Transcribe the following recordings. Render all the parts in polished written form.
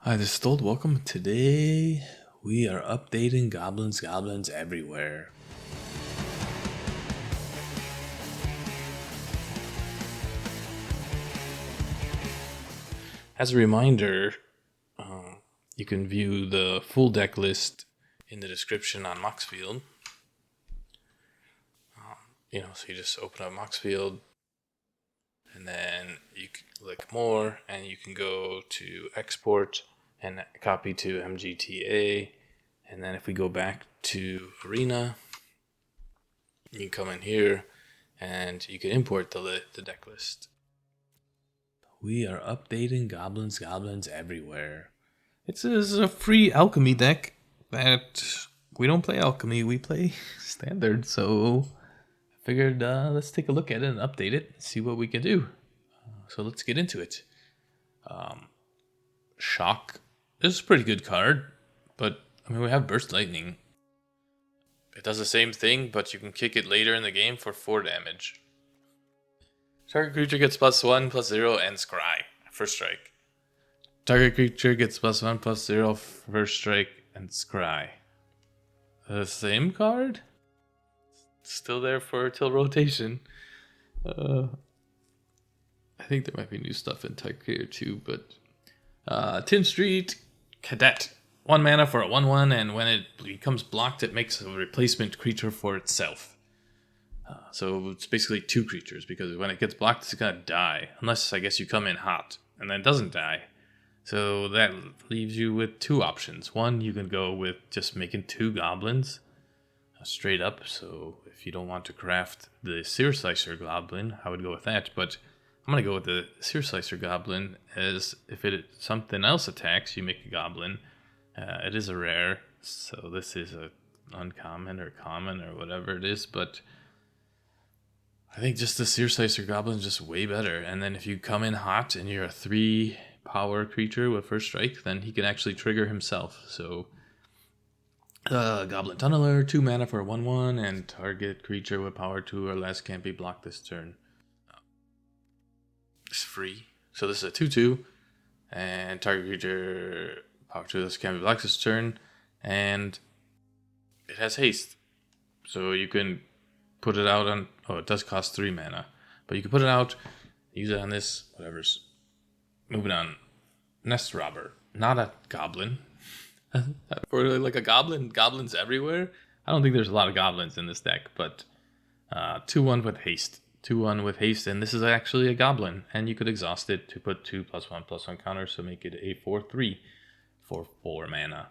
Hi, this is Stold. Welcome. Today we are updating Goblins Everywhere. As a reminder, you can view the full deck list in the description on Moxfield. So you just open up Moxfield, and then you click more, and you can go to export and copy to MTGA. And then if we go back to Arena, you can come in here and you can import the deck list. We are updating Goblins Everywhere. It's a free Alchemy deck that we don't play Alchemy, we play Standard. So I figured let's take a look at it and update it, see what we can do. So let's get into it. Shock. This is a pretty good card, but we have Burst Lightning. It does the same thing, but you can kick it later in the game for 4 damage. Target creature gets +1/+0 and scry. First strike. Target creature gets +1/+0 first strike and scry. The same card? Still there for till rotation. I think there might be new stuff in Type here too, but Tin Street Cadet. 1 mana for a 1/1, and when it becomes blocked, it makes a replacement creature for itself. So it's basically 2 creatures, because when it gets blocked, it's gonna die. Unless, I guess, you come in hot, and then it doesn't die. So that leaves you with 2 options. One, you can go with just making 2 goblins straight up. So if you don't want to craft the Searslicer Goblin, I would go with that. But I'm going to go with the Searslicer Goblin, as if something else attacks, you make a goblin. It is a rare, so this is a uncommon or common or whatever it is, but I think just the Searslicer Goblin is just way better. And then if you come in hot and you're a 3 power creature with first strike, then he can actually trigger himself. So Goblin Tunneler, 2 mana for a 1/1, and target creature with power 2 or less can't be blocked this turn. It's free. So this is a 2/2, and target creature power 2 or less can't be blocked this turn, and it has haste. So you can put it out on... Oh, it does cost 3 mana. But you can put it out, use it on this, whatever's... Moving on. Nest Robber. Not a goblin. For like a goblin, Goblins Everywhere. I don't think there's a lot of goblins in this deck, but 2/1 with haste. 2/1 with haste, and this is actually a goblin. And you could exhaust it to put 2 +1/+1 counters, so make it a 4/3 for 4 mana.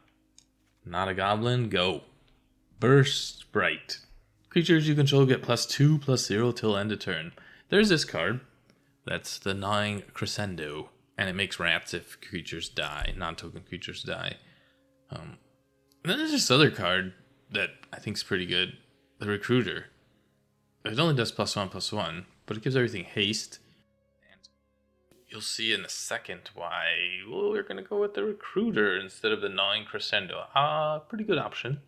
Not a goblin, go. Burst Sprite. Creatures you control get +2/+0 till end of turn. There's this card. That's the Gnawing Crescendo. And it makes rats if creatures die, non-token creatures die. And then there's this other card that I think is pretty good. The Recruiter. It only does +1/+1, but it gives everything haste. And you'll see in a second why we're going to go with the Recruiter instead of the Gnawing Crescendo. Pretty good option.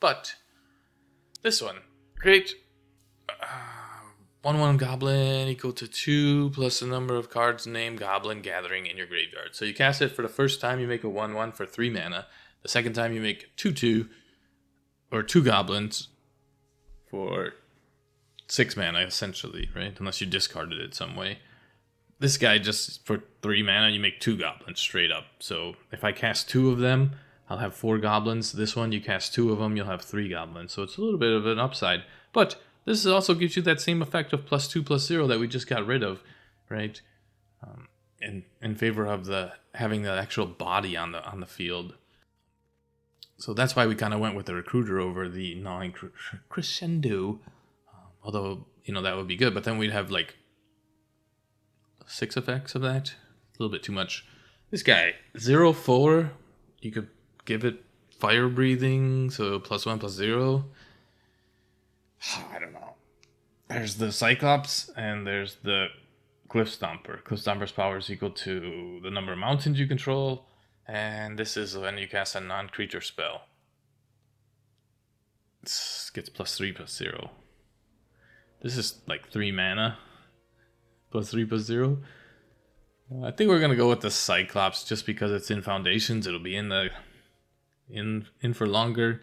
But this one, great. 1/1 goblin equal to 2 plus the number of cards named Goblin Gathering in your graveyard. So you cast it for the first time, you make a 1/1 for 3 mana. The second time you make 2/2 or 2 goblins for 6 mana, essentially, right? Unless you discarded it some way. This guy, just for 3 mana, you make 2 goblins straight up. So if I cast 2 of them, I'll have 4 goblins. This one, you cast 2 of them, you'll have 3 goblins. So it's a little bit of an upside. But this also gives you that same effect of +2/+0 that we just got rid of, right? In favor of having the actual body on the field. So that's why we kind of went with the Recruiter over the Gnawing Crescendo. Although, that would be good, but then we'd have like 6 effects of that. A little bit too much. This guy, 0/4, you could give it fire breathing, so +1/+0. I don't know. There's the Cyclops, and there's the Cliff Stomper. Cliff Stomper's power is equal to the number of mountains you control, and this is when you cast a non-creature spell. It gets +3/+0. This is like 3 mana. +3/+0. I think we're gonna go with the Cyclops just because it's in Foundations. It'll be in for longer.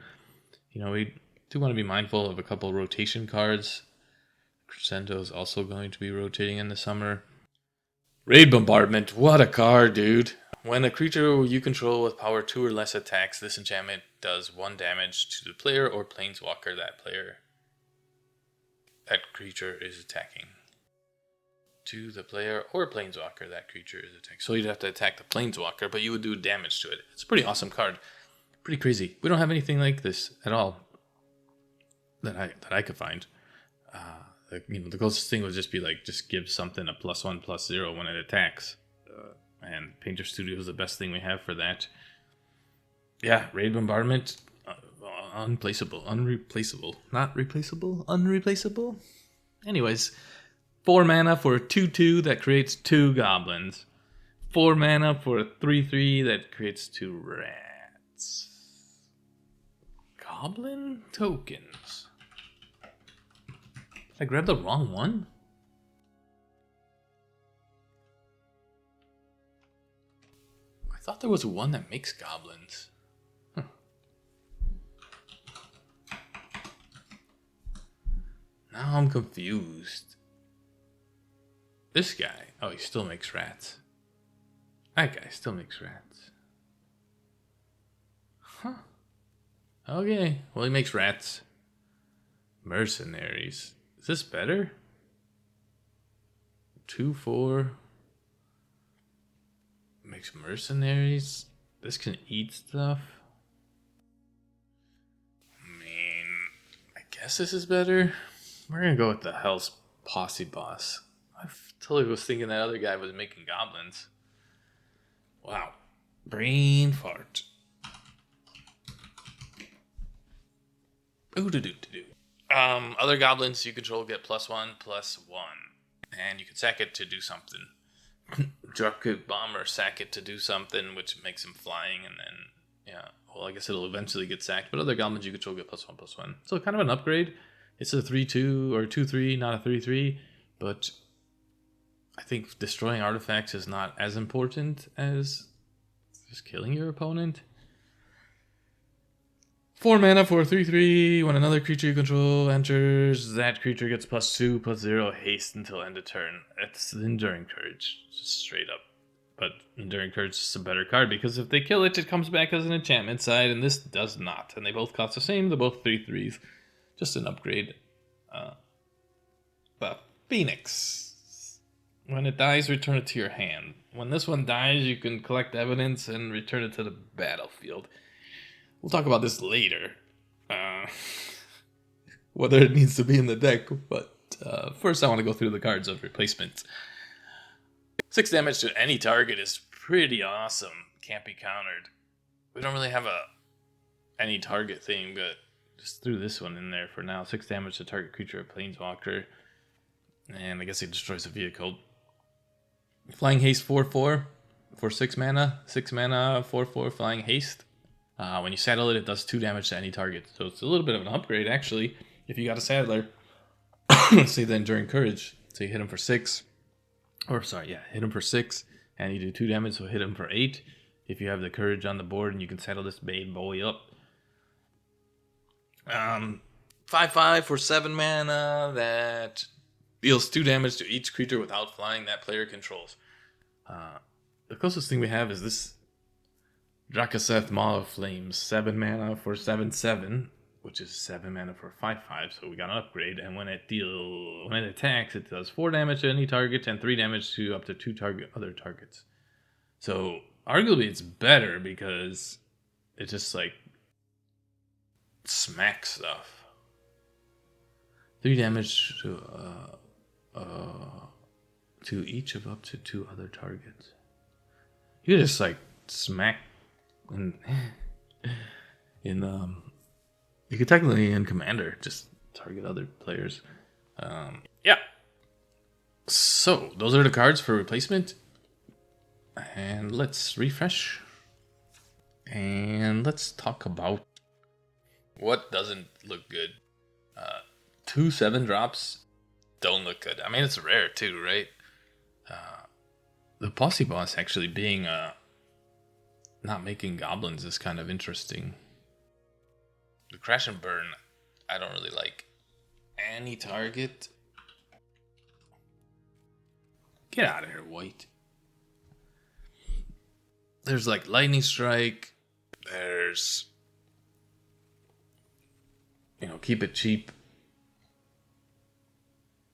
You know, we do want to be mindful of a couple rotation cards. Crescendo is also going to be rotating in the summer. Raid Bombardment, what a card, dude. When a creature you control with power 2 or less attacks, this enchantment does 1 damage to the player or planeswalker that creature is attacking. To the player or planeswalker that creature is attacking. So you'd have to attack the planeswalker, but you would do damage to it. It's a pretty awesome card. Pretty crazy. We don't have anything like this at all that I could find. The closest thing would just be like, just give something a +1/+0 when it attacks. And Painter Studio is the best thing we have for that. Yeah, Raid Bombardment, unreplaceable. Not replaceable, unreplaceable. Anyways, 4 mana for a 2/2 that creates 2 goblins. 4 mana for a 3/3 that creates 2 rats. Goblin tokens. I grabbed the wrong one? I thought there was one that makes goblins. Huh. Now I'm confused. This guy, oh, he still makes rats. That guy still makes rats. Huh. Okay, well, he makes rats. Mercenaries. Is this better? 2/4. Makes mercenaries. This can eat stuff. I mean, I guess this is better. We're gonna go with the Hell's Posse boss. I totally was thinking that other guy was making goblins. Wow. Brain fart. Ooh-doo-doo-doo-doo. Other goblins you control get +1/+1. And you can sack it to do something. Dropkick Bomber, sack it to do something, which makes him flying, and then, yeah, well, I guess it'll eventually get sacked, but other goblins you control get +1/+1. So kind of an upgrade. It's a 3/2 or 2/3, not a 3/3, but I think destroying artifacts is not as important as just killing your opponent. 4 mana for 3/3. When another creature you control enters, that creature gets +2/+0 haste until end of turn. It's Enduring Courage, just straight up. But Enduring Courage is a better card because if they kill it, it comes back as an enchantment side, and this does not. And they both cost the same. They're both 3/3s. Just an upgrade. The Phoenix. When it dies, return it to your hand. When this one dies, you can collect evidence and return it to the battlefield. We'll talk about this later. Whether it needs to be in the deck, but first I want to go through the cards of replacement. 6 damage to any target is pretty awesome. Can't be countered. We don't really have any target thing, but just threw this one in there for now. 6 damage to target creature or planeswalker. And I guess it destroys a vehicle. Flying Haste 4/4 for 6 mana. 6 mana, 4/4 Flying Haste. When you saddle it, it does 2 damage to any target. So it's a little bit of an upgrade, actually, if you got a saddler. Say the Enduring Courage. So you hit him for 6. Hit him for 6. And you do 2 damage, so hit him for 8. If you have the Courage on the board, and you can saddle this bad boy up. 5/5 for 7 mana. That deals 2 damage to each creature without flying that player controls. The closest thing we have is this Dracosaur Maw of Flames, 7 mana for 7/7, which is 7 mana for 5/5, so we got an upgrade. And when it attacks, it does 4 damage to any target and 3 damage to up to 2 other targets. So arguably it's better because it just like smacks stuff. 3 damage to each of up to 2 other targets. You just like smack. You could technically in Commander just target other players. Yeah. So those are the cards for replacement. And let's refresh. And let's talk about what doesn't look good. 2 7 drops don't look good. I mean, it's rare too, right? The Posse boss actually being not making goblins is kind of interesting. The Crash and Burn, I don't really like. Any target. Get out of here, white. There's like Lightning Strike. There's, you know, keep it cheap.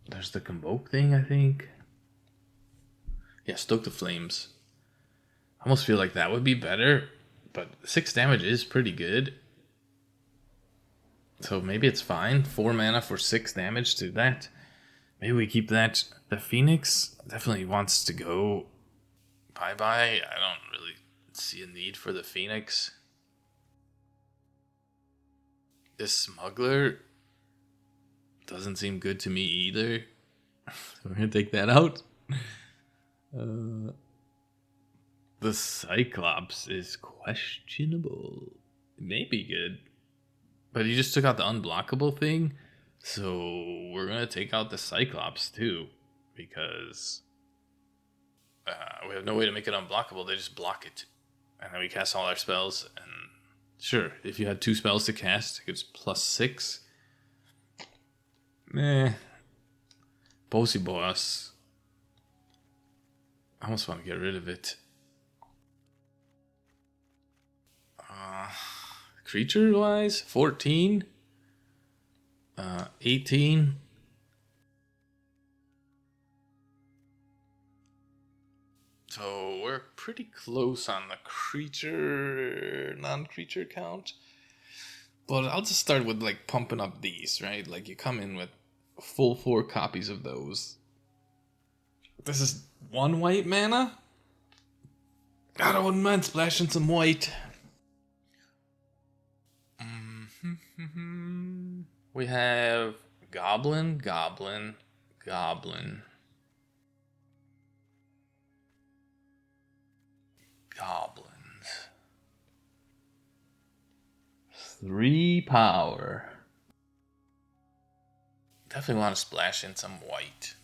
There's the Convoke thing, I think. Yeah, Stoke the Flames. I almost feel like that would be better, but 6 damage is pretty good. So maybe it's fine. 4 mana for 6 damage to that. Maybe we keep that. The Phoenix definitely wants to go bye-bye. I don't really see a need for the Phoenix. This Smuggler doesn't seem good to me either. So we're going to take that out. The Cyclops is questionable. It may be good. But he just took out the unblockable thing. So we're going to take out the Cyclops too. Because we have no way to make it unblockable. They just block it. And then we cast all our spells. And sure, if you had 2 spells to cast, it gives +6. Posse boss. I almost want to get rid of it. Creature wise, 14. 18. So we're pretty close on the creature, non-creature count. But I'll just start with like pumping up these, right? Like you come in with full 4 copies of those. This is 1 white mana. God, I wouldn't mind splashing some white. We have Goblin, Goblin, Goblin. Goblins. 3 power. Definitely want to splash in some white.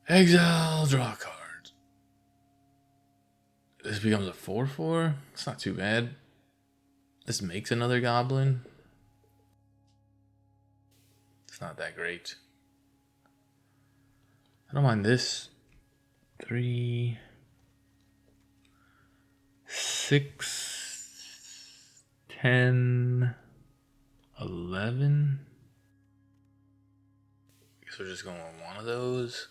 Exile, draw a card. This becomes a 4/4. It's not too bad. This makes another goblin. It's not that great. I don't mind this. 3, 6, 10, 11. I guess we're just going with one of those.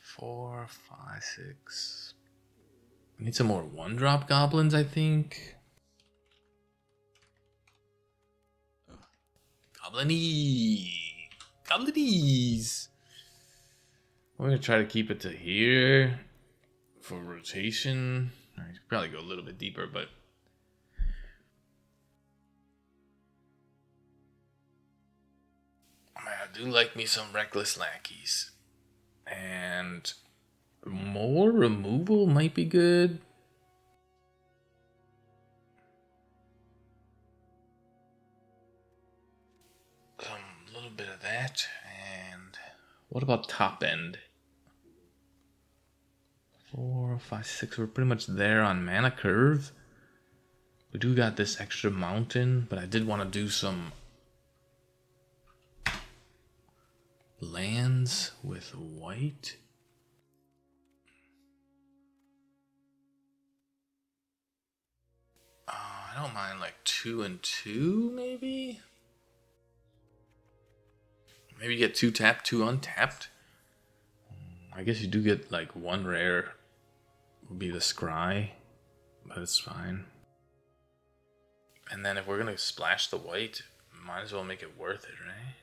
4, 5, 6. We need some more 1-drop goblins, I think. Goblinies. We're gonna try to keep it to here for rotation. I could probably go a little bit deeper, but I do like me some Reckless Lackeys. And more removal might be good. A little bit of that. And what about top end? 4, 5, 6. We're pretty much there on mana curve. We do got this extra mountain, but I did want to do some lands with white. I don't mind like 2 and 2 maybe. Maybe you get 2 tapped, 2 untapped. I guess you do get like 1 rare. Would be the Scry, but it's fine. And then if we're gonna splash the white, might as well make it worth it, right?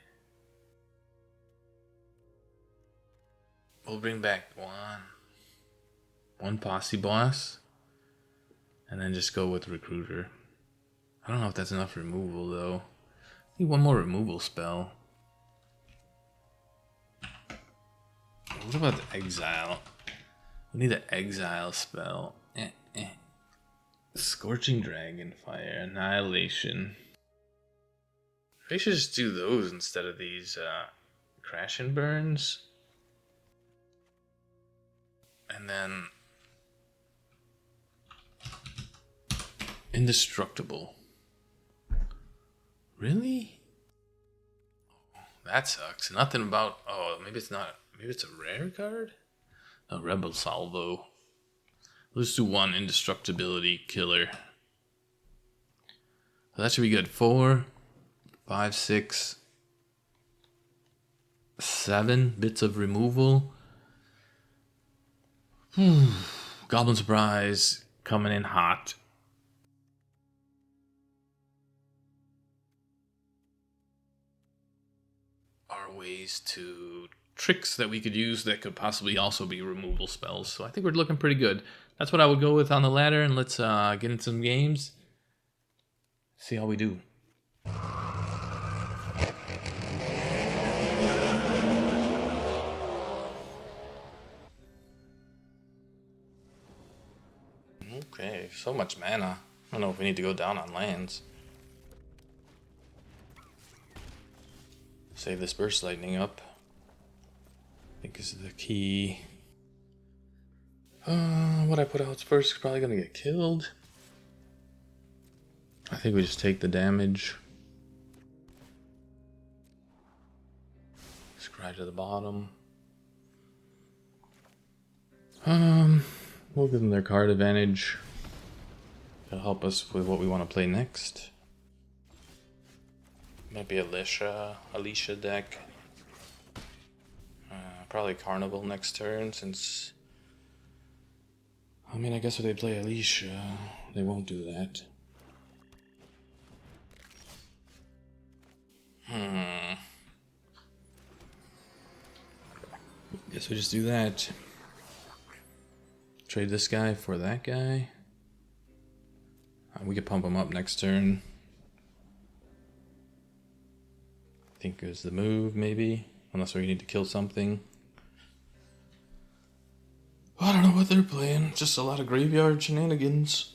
We'll bring back one Posse boss, and then just go with Recruiter. I don't know if that's enough removal though. I need 1 more removal spell. What about the exile? We need an exile spell. Scorching Dragon Fire, Annihilation. I should just do those instead of these crash and burns. And then indestructible. Really? That sucks. Nothing about... Oh, maybe it's not... Maybe it's a rare card? A Rebel Salvo. Let's do one indestructibility killer. So that should be good. 4, 5, 6, 7 bits of removal. Goblin Surprise coming in hot. Are ways to... tricks that we could use that could possibly also be removal spells. So I think we're looking pretty good. That's what I would go with on the ladder, and let's get into some games. See how we do. Okay, so much mana. I don't know if we need to go down on lands. Save this burst lightning up. I think this is the key. What I put out first is probably gonna get killed. I think we just take the damage. Scry to the bottom. We'll give them their card advantage. It'll help us with what we want to play next. Might be Alicia deck. Probably Carnival next turn, since... I mean, I guess if they play Alicia, they won't do that. Guess we just do that. Trade this guy for that guy. We could pump him up next turn. I think it's the move, maybe. Unless we need to kill something. I don't know what they're playing. Just a lot of graveyard shenanigans.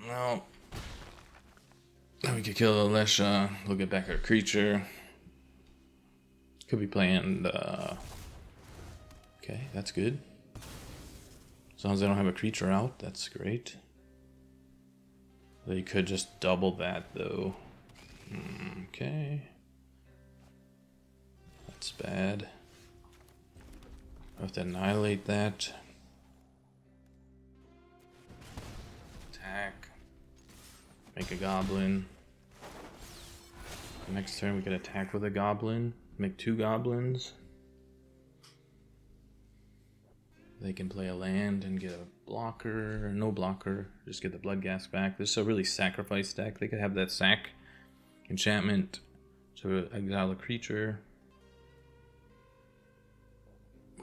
No. Now we could kill Alicia. We'll get back our creature. Could be playing okay, that's good. As long as they don't have a creature out, that's great. They could just double that though. Okay. That's bad. I have to annihilate that. Attack. Make a goblin. Next turn we could attack with a goblin. Make 2 goblins. They can play a land and get a blocker, or no blocker, just get the Bloodghast back. This is a really sacrifice deck. They could have that sack enchantment to exile a creature.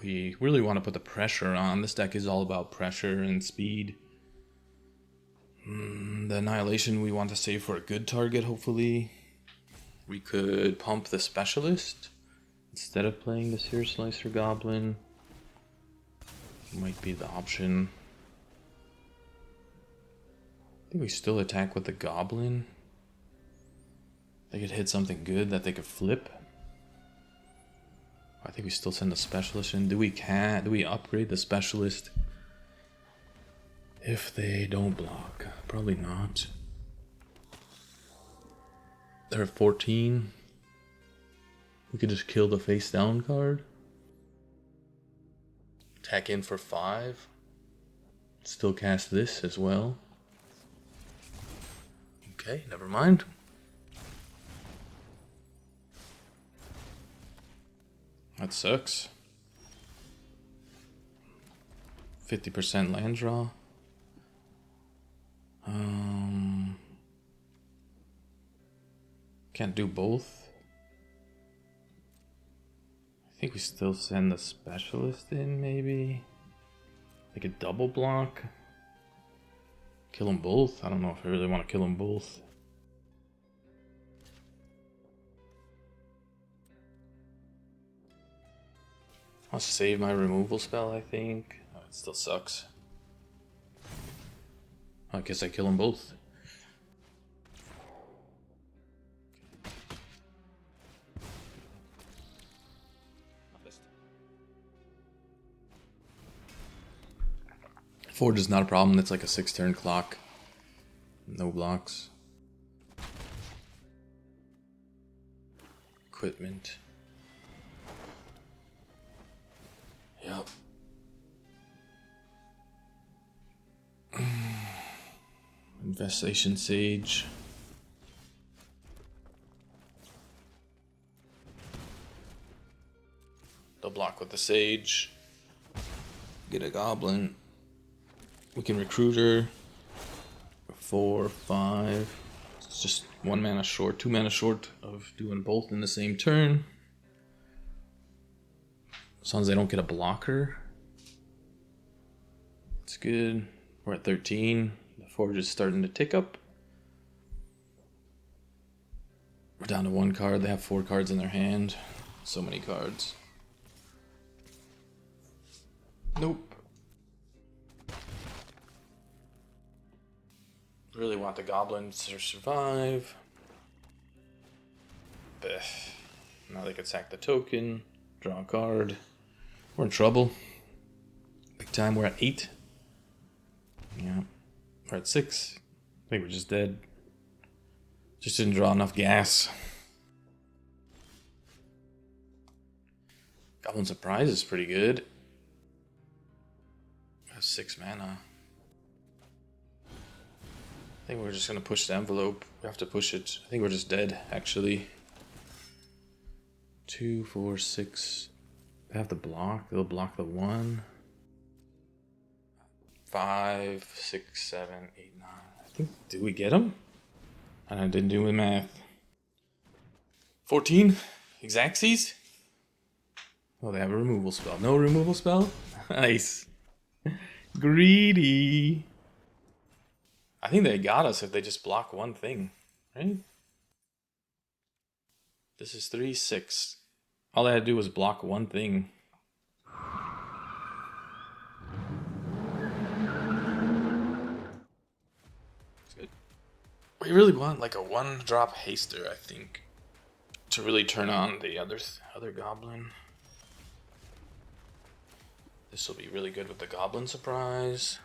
We really want to put the pressure on. This deck is all about pressure and speed. The Annihilation we want to save for a good target, hopefully. We could pump the Specialist instead of playing the Searslicer Goblin. Might be the option. I think we still attack with the Goblin. They could hit something good that they could flip. I think we still send the Specialist in. Do we upgrade the Specialist if they don't block? Probably not. They're at 14. We could just kill the face down card. Attack in for 5. Still cast this as well. Okay, never mind. That sucks. 50% land draw. Can't do both. I think we still send the Specialist in, maybe. Like a double block. Kill them both. I don't know if I really want to kill them both. I'll save my removal spell, I think. Oh, it still sucks. I guess I kill them both. Forge is not a problem. That's like a 6-turn clock. No blocks. Equipment. Yep. Infestation Sage. They'll block with the Sage. Get a Goblin. We can Recruiter. 4, 5. It's just 1 mana short, 2 mana short of doing both in the same turn. As long as they don't get a blocker. It's good. We're at 13. The Forge is starting to tick up. We're down to 1 card. They have 4 cards in their hand. So many cards. Nope. Really want the Goblins to survive. Blech. Now they could sack the token. Draw a card. We're in trouble. Big time. We're at 8. Yeah. We're at 6. I think we're just dead. Just didn't draw enough gas. Goblin Surprise is pretty good. Has 6 mana. I think we're just going to push the envelope. We have to push it. I think we're just dead, actually. 2, 4, 6. They have to block. They'll block the 1. 5, 6, 7, 8, 9. I think, did we get them? And I didn't do the math. 14? Exactsies? Oh, they have a removal spell. No removal spell? Nice. Greedy. I think they got us if they just block one thing, right? This is 3, 6. All I had to do was block one thing. It's good. We really want like a 1-drop haster, I think, to really turn on the other goblin. This will be really good with the Goblin Surprise.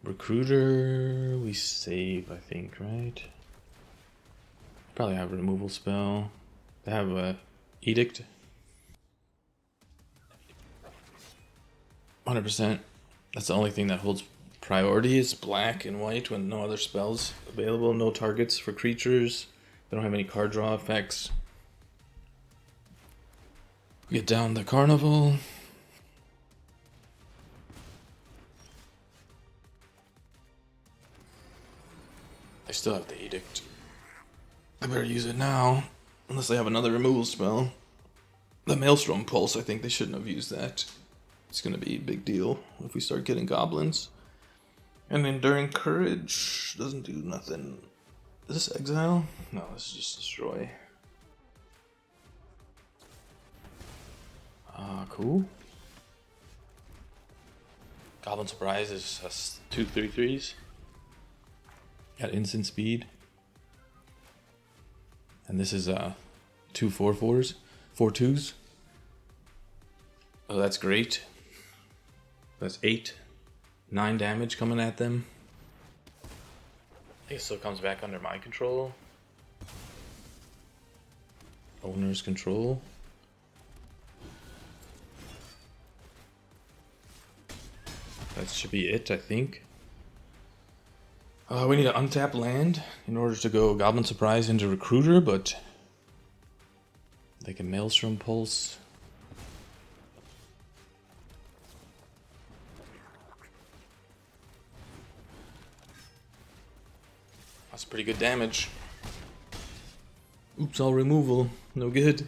Recruiter, we save, I think, right? Probably have a removal spell. They have a Edict. 100%. That's the only thing that holds priority is black and white when no other spells available. No targets for creatures. They don't have any card draw effects. Get down the Carnival. I still have the Edict. I better use it now, unless they have another removal spell. The Maelstrom Pulse, I think they shouldn't have used that. It's going to be a big deal if we start getting goblins. And Enduring Courage doesn't do nothing. Is this Exile? No, this is just Destroy. Cool. Goblin Surprise is 2 3/3s. Got instant speed. And this is 2 4/4s. 4 2s. Oh, that's great. That's 8. 9 damage coming at them. I think it still comes back under my control. Owner's control. That should be it, I think. We need to untap land in order to go Goblin Surprise into Recruiter, but they can Maelstrom Pulse. That's pretty good damage. Oops, all removal. No good.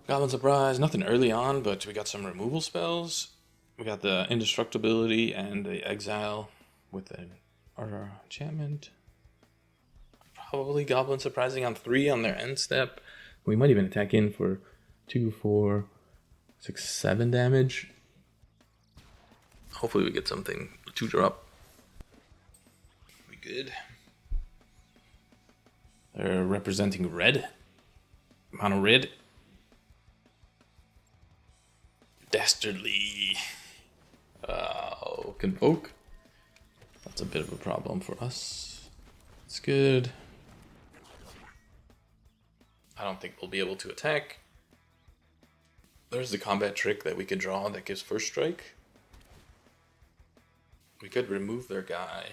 Goblin Surprise, nothing early on, but we got some removal spells. We got the Indestructibility and the Exile with our enchantment. Probably Goblin Surprising on 3 on their end step. We might even attack in for 2, 4, 6, 7 damage. Hopefully we get something. 2-drop. We good. They're representing red. Mono red. Dastardly. Convoke. That's a bit of a problem for us. It's good. I don't think we'll be able to attack. There's the combat trick that we could draw that gives first strike. We could remove their guy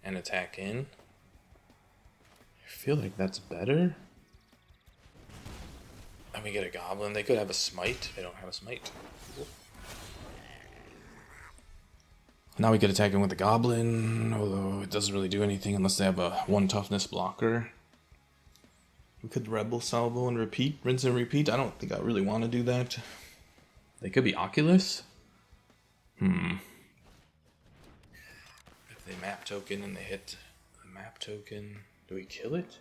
and attack in. I feel like that's better. And we get a goblin. They could have a smite. They don't have a smite. Now we could attack in with the goblin, although it doesn't really do anything unless they have a 1 toughness blocker. We could Rebel Salvo and repeat, rinse and repeat. I don't think I really want to do that. They could be Oculus. If they map token and they hit the map token, do we kill it?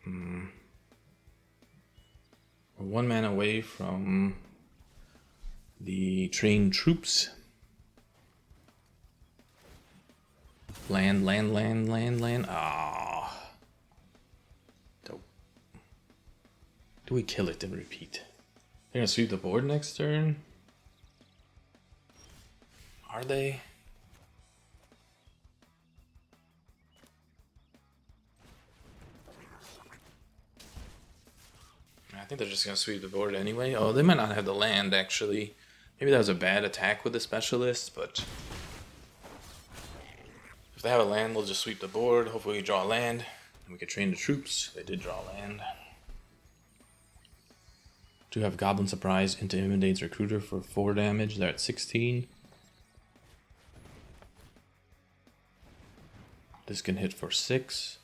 We're 1 mana away from the trained troops. Land. Ah. Dope. Do we kill it and repeat? They're gonna sweep the board next turn? Are they? I think they're just gonna sweep the board anyway. Oh, they might not have the land actually. Maybe that was a bad attack with the specialist, but if they have a land, they'll just sweep the board. Hopefully we draw a land, and we can train the troops. They did draw land. Do have Goblin Surprise into Imodane's Recruiter for 4 damage. They're at 16. This can hit for 6.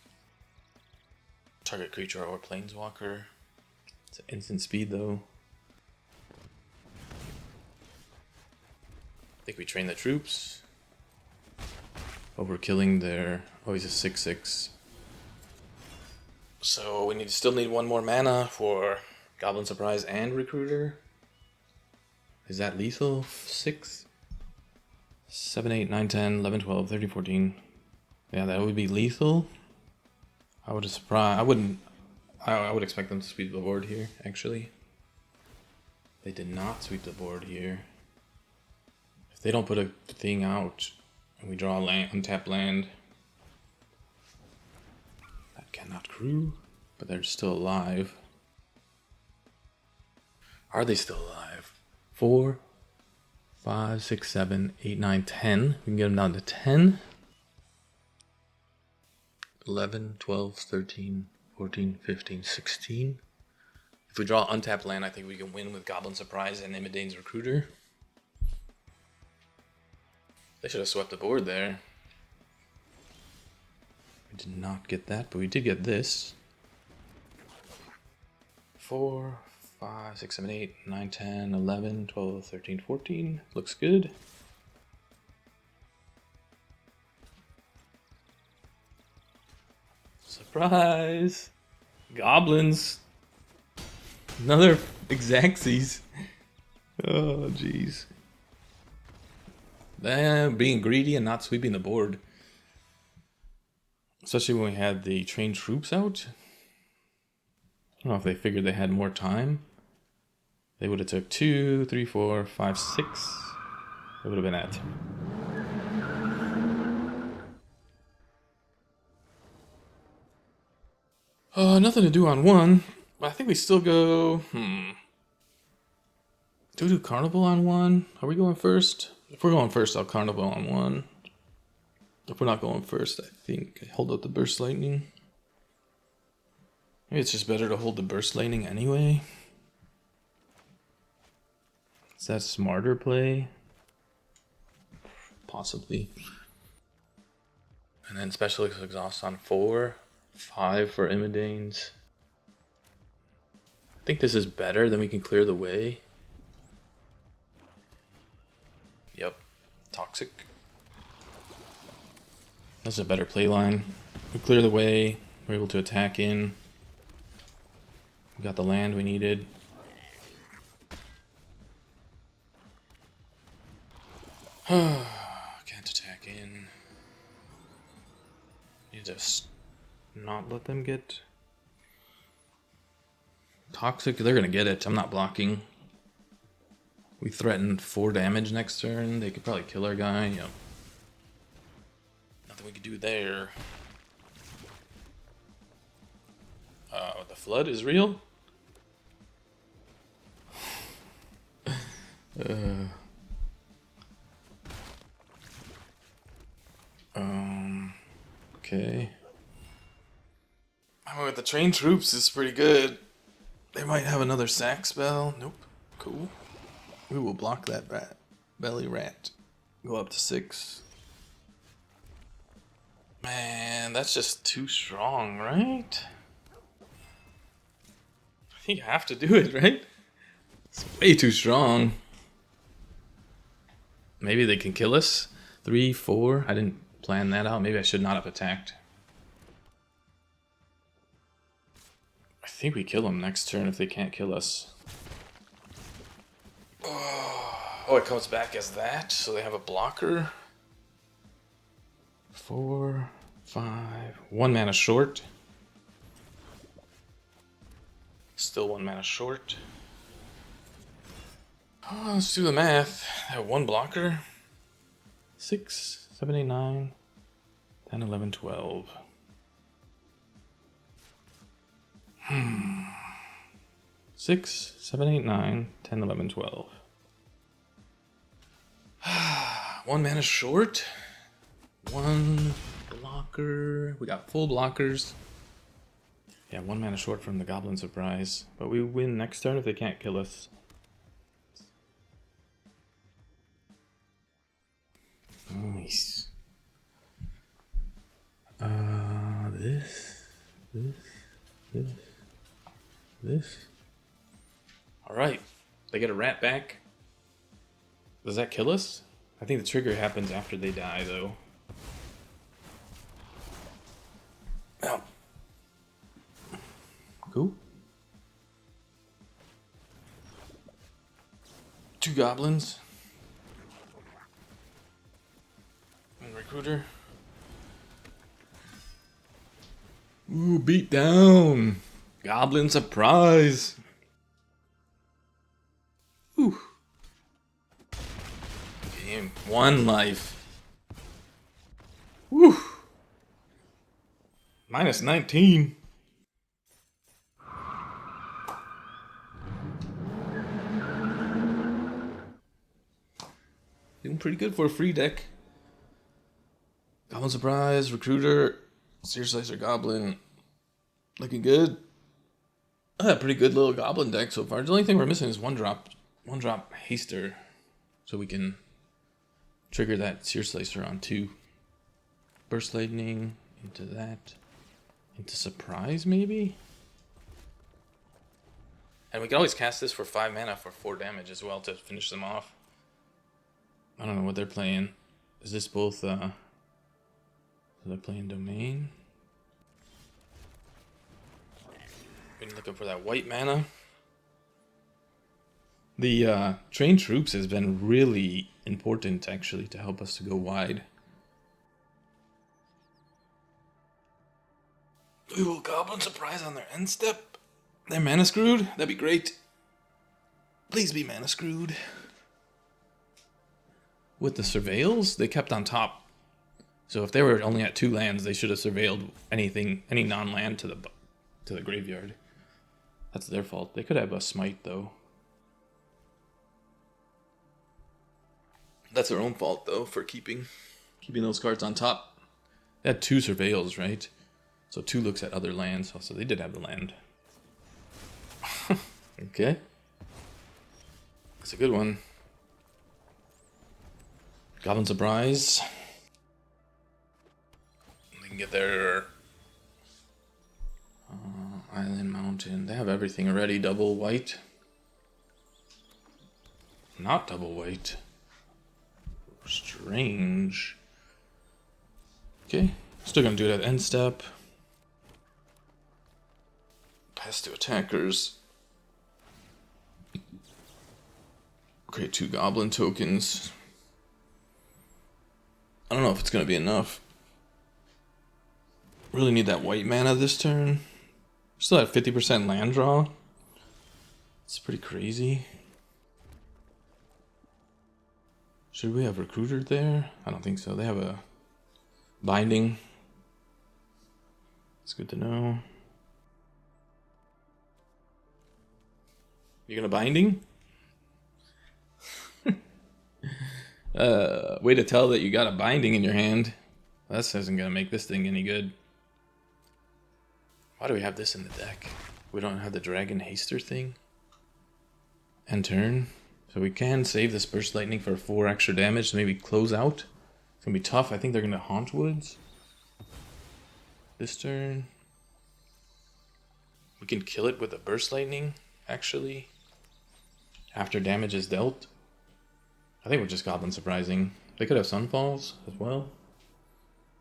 Target creature or planeswalker. It's an instant speed though. I think we train the troops. But we're killing their... Oh, he's a 6/6. So we still need 1 more mana for Goblin Surprise and Recruiter. Is that lethal? 6, 7, 8, 9, 10, 11, 12, 13, 14. Yeah, that would be lethal. I would expect them to sweep the board here, actually. They did not sweep the board here. If they don't put a thing out and we draw a land, untap land, that cannot crew, but they're still alive. Are they still alive? 4, 5, 6, 7, 8, 9, 10. We can get them down to 10. 11, 12, 13, 14, 15, 16. If we draw untapped land, I think we can win with Goblin Surprise and Imodane's Recruiter. They should have swept the board there. We did not get that, but we did get this. 4, 5, 6, 7, 8, 9, 10, 11, 12, 13, 14. Looks good. Surprise! Goblins! Another Exaxes. Oh, jeez. Being greedy and not sweeping the board. Especially when we had the trained troops out. I don't know if they figured they had more time. They would have took 2, 3, 4, 5, 6. It would have been at. Nothing to do on 1. But I think we still go... Do we do Carnival on 1? Are we going first? If we're going first, I'll Carnival on 1. If we're not going first, I think I hold up the Burst Lightning. Maybe it's just better to hold the Burst Lightning anyway. Is that a smarter play? Possibly. And then Specialist Exhaust on 4. 5 for Imodane's. I think this is better, then we can clear the way. Yep. Toxic. That's a better play line. We clear the way. We're able to attack in. We got the land we needed. Can't attack in. Need to not let them get toxic. They're gonna get it. I'm not blocking. We threatened 4 damage next turn. They could probably kill our guy. Yep. Nothing we could do there. The flood is real? Okay. Oh, the trained troops is pretty good. They might have another sack spell. Nope. Cool. We will block that rat. Belly rat. Go up to 6. Man, that's just too strong, right? I think you have to do it, right? It's way too strong. Maybe they can kill us. 3, 4. I didn't plan that out. Maybe I should not have attacked. I think we kill them next turn if they can't kill us. Oh, it comes back as that, so they have a blocker. 4, 5. 1 mana short. Still 1 mana short. Oh, let's do the math. I have 1 blocker. 6, 7, 8, 9, 10, 11, 12. 6, 7, 8, 9, 10, 11, 12. 1 mana short. 1 blocker. We got full blockers. Yeah, 1 mana short from the Goblin Surprise. But we win next turn if they can't kill us. Nice. This. Alright. They get a rat back. Does that kill us? I think the trigger happens after they die, though. Oh. Cool. 2 goblins. And recruiter. Ooh, beat down. Goblin Surprise. Ooh. Game 1 life. Woo. Minus 19. Doing pretty good for a free deck. Goblin Surprise, Recruiter, Searslicer Goblin. Looking good. I had a pretty good little Goblin deck so far. The only thing we're missing is one drop Haster. So we can trigger that Searslicer on 2. Burst Lightning into that. Into Surprise, maybe? And we can always cast this for 5 mana for 4 damage as well to finish them off. I don't know what they're playing. Is this both, so they're playing Domain? Been looking for that white mana. The trained troops has been really important, actually, to help us to go wide. We will Goblin Surprise on their end step. They're mana screwed? That'd be great. Please be mana screwed. With the surveils, they kept on top. So if they were only at 2 lands, they should have surveilled anything, any non-land to the graveyard. That's their fault. They could have a smite though. That's their own fault though for keeping those cards on top. They had 2 surveils, right? So 2 looks at other lands. So they did have the land. Okay. That's a good one. Goblin Surprise. They can get their Island Mountain. They have everything already. Double white. Not double white. Strange. Okay. Still gonna do that end step. Pass to attackers. Create 2 goblin tokens. I don't know if it's gonna be enough. Really need that white mana this turn. Still at 50% land draw. It's pretty crazy. Should we have recruited there? I don't think so. They have a binding. It's good to know. You gonna binding? Way to tell that you got a binding in your hand. That isn't gonna make this thing any good. Why do we have this in the deck? We don't have the Dragon Haster thing. End turn. So we can save this Burst Lightning for 4 extra damage to maybe close out. It's gonna be tough. I think they're gonna Haunt Woods. This turn. We can kill it with a Burst Lightning, actually. After damage is dealt. I think we're just Goblin Surprising. They could have Sunfalls as well.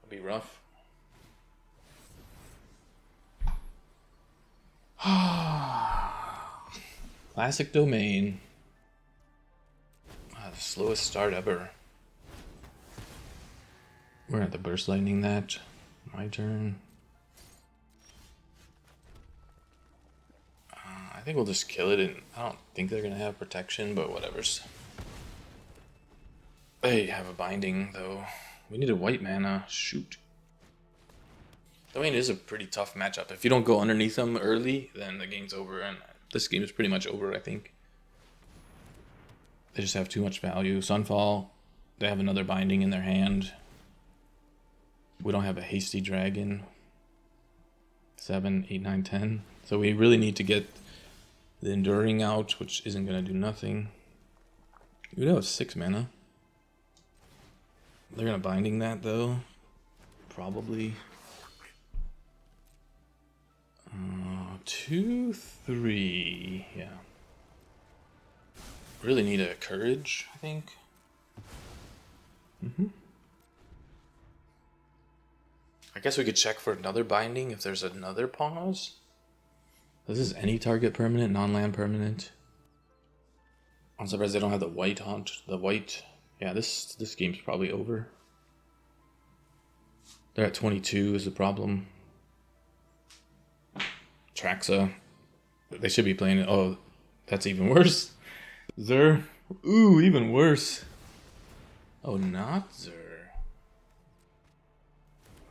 It'll be rough. Classic Domain. The slowest start ever. We're at the Burst Lightning that. My turn. I think we'll just kill it, and I don't think they're gonna have protection, but whatever's. They have a binding though. We need a white mana. Shoot. Domain is a pretty tough matchup. If you don't go underneath them early, then the game's over, and this game is pretty much over, I think. They just have too much value. Sunfall, they have another binding in their hand. We don't have a Hasty Dragon. 7, 8, 9, 10. So we really need to get the Enduring out, which isn't going to do nothing. We do have 6 mana. They're going to binding that, though. Probably. 2, 3. Yeah. Really need a Courage, I think. I guess we could check for another binding if there's another pause. This is any target permanent, non-land permanent. I'm surprised they don't have the white haunt. The white. Yeah, this game's probably over. They're at 22 is the problem. Traxa. They should be playing it. Oh, that's even worse. Zur. Ooh, even worse. Oh, not Zur.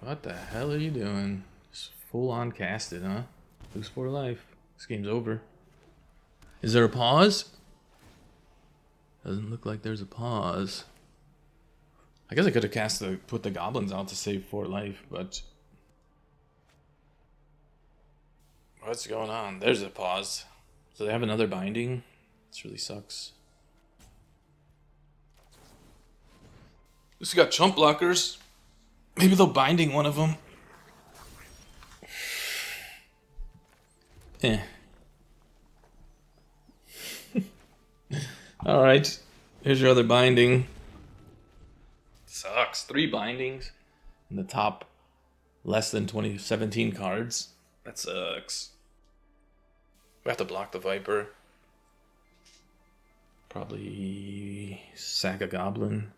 What the hell are you doing? Just full on casted, huh? Lose 4 life. This game's over. Is there a pause? Doesn't look like there's a pause. I guess I could have put the goblins out to save 4 life, but what's going on? There's a pause. So they have another binding. This really sucks. This got chump blockers. Maybe they'll binding one of them. Alright. Here's your other binding. Sucks. 3 bindings. In the top less than 17 cards. That sucks. We have to block the Viper. Probably sack a Goblin.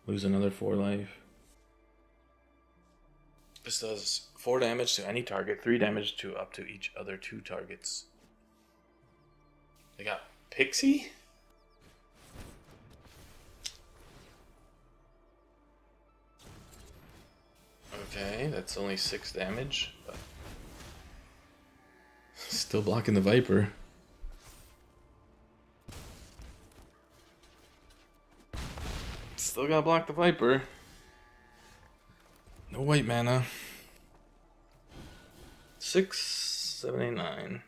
Lose another 4 life. This does 4 damage to any target, 3 damage to up to each other 2 targets. They got Pixie? Okay, that's only 6 damage, but still blocking the Viper. Still gotta block the Viper. No white mana. 6, 7, 8, 9.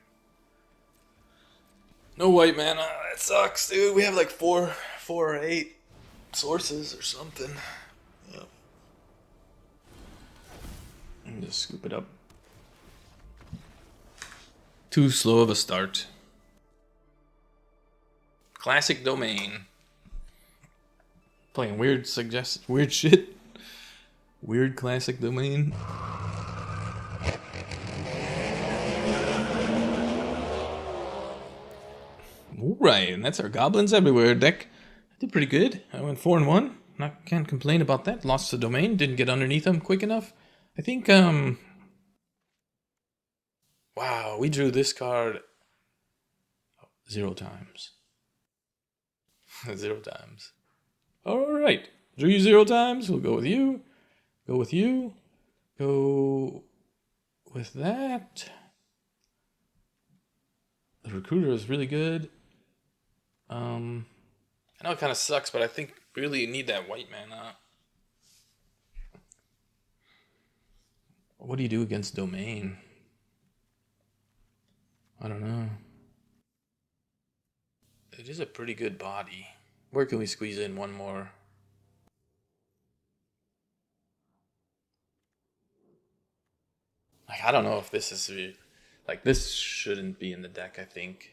No white mana. That sucks, dude. We have like 4 or 8 sources or something. Yep. And just scoop it up. Too slow of a start. Classic Domain. Playing weird shit. Weird classic domain. Alright, and that's our Goblins Everywhere deck. I did pretty good. I went 4-1. Can't complain about that. Lost the domain, didn't get underneath them quick enough. I think, wow, we drew this card 0 times. 0 times. Alright, drew you 0 times. We'll go with you. Go with you. Go with that. The recruiter is really good. I know it kind of sucks, but I think we really need that white mana. What do you do against domain? I don't know. It is a pretty good body. Where can we squeeze in one more? Like, I don't know if this is... Like, this shouldn't be in the deck, I think.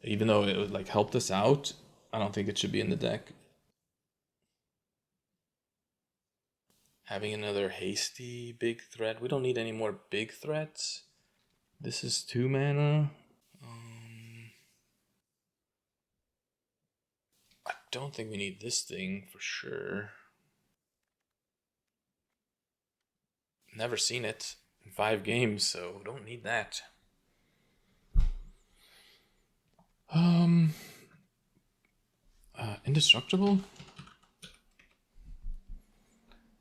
Even though it would, like, helped us out, I don't think it should be in the deck. Having another hasty big threat. We don't need any more big threats. This is 2 mana. I don't think we need this thing for sure. Never seen it in 5 games, so don't need that. Indestructible?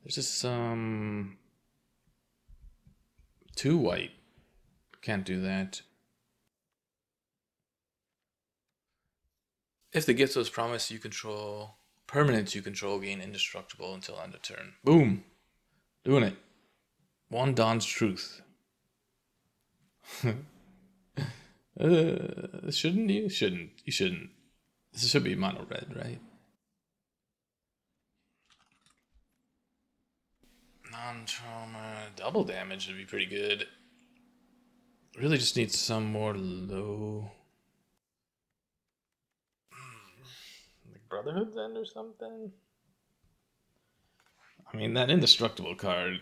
There's this, 2 white. Can't do that. If the gift was promised, you control... Permanents you control gain indestructible until end of turn. Boom! Doing it. 1 Dawn's Truth. Shouldn't you? Shouldn't. You shouldn't. This should be mono red, right? Non-trauma. Double damage would be pretty good. Really just needs some more low... Like Brotherhood's End or something? I mean, that indestructible card...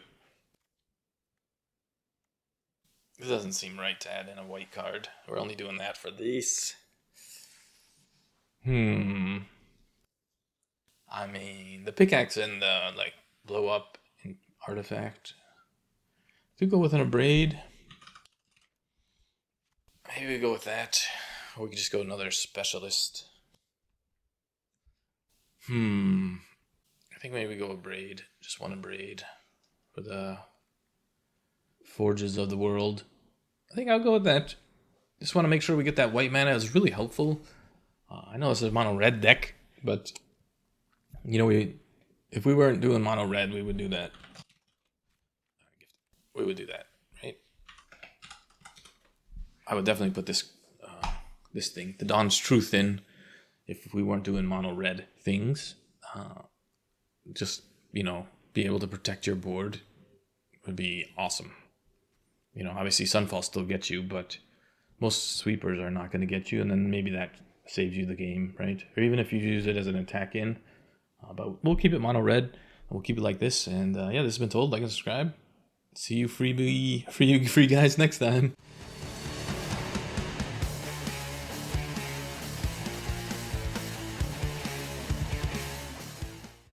This doesn't seem right to add in a white card. We're only doing that for these. I mean, the pickaxe and the, like, blow up artifact. Could go with an Abrade. Maybe we go with that. Or we could just go another specialist. I think maybe we go Abrade. Just one Abrade. For the Forges of the World. I think I'll go with that. Just want to make sure we get that white mana. It's really helpful. I know it's a mono red deck, but you know, if we weren't doing mono red, we would do that. We would do that, right? I would definitely put this this thing, the Dawn's Truth, in if we weren't doing mono red things. Just, you know, be able to protect your board would be awesome. You know, obviously Sunfall still gets you, but most sweepers are not going to get you, and then maybe that saves you the game, right? Or even if you use it as an attack in. But we'll keep it mono red. We'll keep it like this. And yeah, this has been Told. Like and subscribe. See you free guys next time.